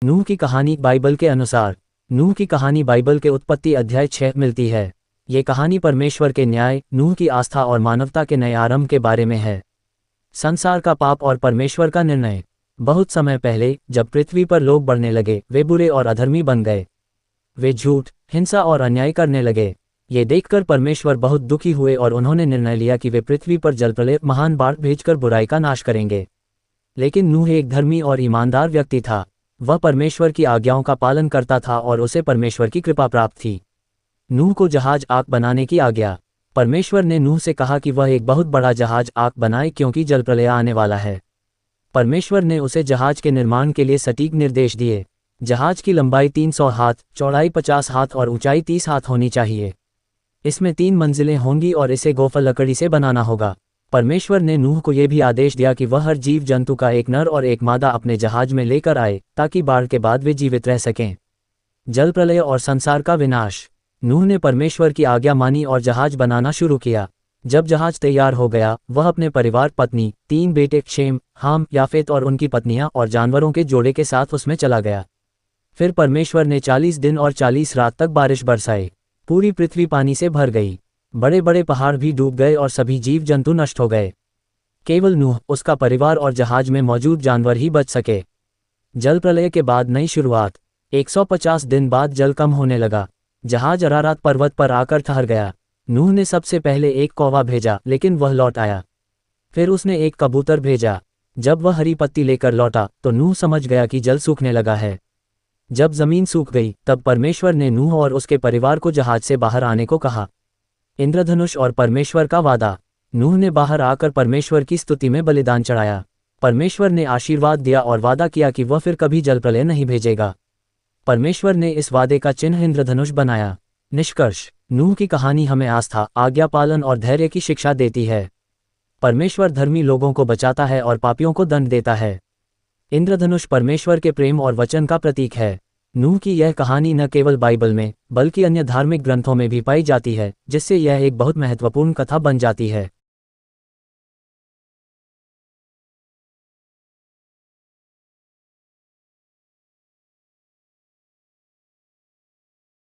नूह की कहानी बाइबल के अनुसार। नूह की कहानी बाइबल के उत्पत्ति अध्याय 6 मिलती है। ये कहानी परमेश्वर के न्याय, नूह की आस्था और मानवता के नए आरंभ के बारे में है। संसार का पाप और परमेश्वर का निर्णय। बहुत समय पहले जब पृथ्वी पर लोग बढ़ने लगे, वे बुरे और अधर्मी बन गए। वे झूठ, हिंसा और अन्याय करने लगे। ये देखकर परमेश्वर बहुत दुखी हुए और उन्होंने निर्णय लिया कि वे पृथ्वी पर जलप्रलय, महान बाढ़ भेजकर बुराई का नाश करेंगे। लेकिन नूह एक धर्मी और ईमानदार व्यक्ति था। वह परमेश्वर की आज्ञाओं का पालन करता था और उसे परमेश्वर की कृपा प्राप्त थी। नूह को जहाज आग बनाने की आज्ञा। परमेश्वर ने नूह से कहा कि वह एक बहुत बड़ा जहाज आग बनाए क्योंकि जलप्रलय आने वाला है। परमेश्वर ने उसे जहाज के निर्माण के लिए सटीक निर्देश दिए। जहाज की लंबाई 300 हाथ, चौड़ाई 50 हाथ और ऊंचाई 30 हाथ होनी चाहिए। इसमें 3 मंजिलें होंगी और इसे गोफर लकड़ी से बनाना होगा। परमेश्वर ने नूह को यह भी आदेश दिया कि वह हर जीव जंतु का एक नर और एक मादा अपने जहाज में लेकर आए, ताकि बाढ़ के बाद वे जीवित रह सकें। जल प्रलय और संसार का विनाश। नूह ने परमेश्वर की आज्ञा मानी और जहाज बनाना शुरू किया। जब जहाज तैयार हो गया, वह अपने परिवार, पत्नी, 3 बेटे शेम, हाम, याफेत और उनकी पत्नियां और जानवरों के जोड़े के साथ उसमें चला गया। फिर परमेश्वर ने 40 दिन और 40 रात तक बारिश बरसाई। पूरी पृथ्वी पानी से भर गई। बड़े बड़े पहाड़ भी डूब गए और सभी जीव जंतु नष्ट हो गए। केवल नूह, उसका परिवार और जहाज में मौजूद जानवर ही बच सके। जल प्रलय के बाद नई शुरुआत। 150 दिन बाद जल कम होने लगा। जहाज अरारात पर्वत पर आकर ठहर गया। नूह ने सबसे पहले एक कौवा भेजा, लेकिन वह लौट आया। फिर उसने एक कबूतर भेजा। जब वह हरी पत्ती लेकर लौटा तो नूह समझ गया कि जल सूखने लगा है। जब जमीन सूख गई, तब परमेश्वर ने नूह और उसके परिवार को जहाज से बाहर आने को कहा। इंद्रधनुष और परमेश्वर का वादा। नूह ने बाहर आकर परमेश्वर की स्तुति में बलिदान चढ़ाया। परमेश्वर ने आशीर्वाद दिया और वादा किया कि वह फिर कभी जलप्रलय नहीं भेजेगा। परमेश्वर ने इस वादे का चिन्ह इंद्रधनुष बनाया। निष्कर्ष। नूह की कहानी हमें आस्था, आज्ञा पालन और धैर्य की शिक्षा देती है। परमेश्वर धर्मी लोगों को बचाता है और पापियों को दंड देता है। इंद्रधनुष परमेश्वर के प्रेम और वचन का प्रतीक है। नूह की यह कहानी न केवल बाइबल में, बल्कि अन्य धार्मिक ग्रंथों में भी पाई जाती है, जिससे यह एक बहुत महत्वपूर्ण कथा बन जाती है।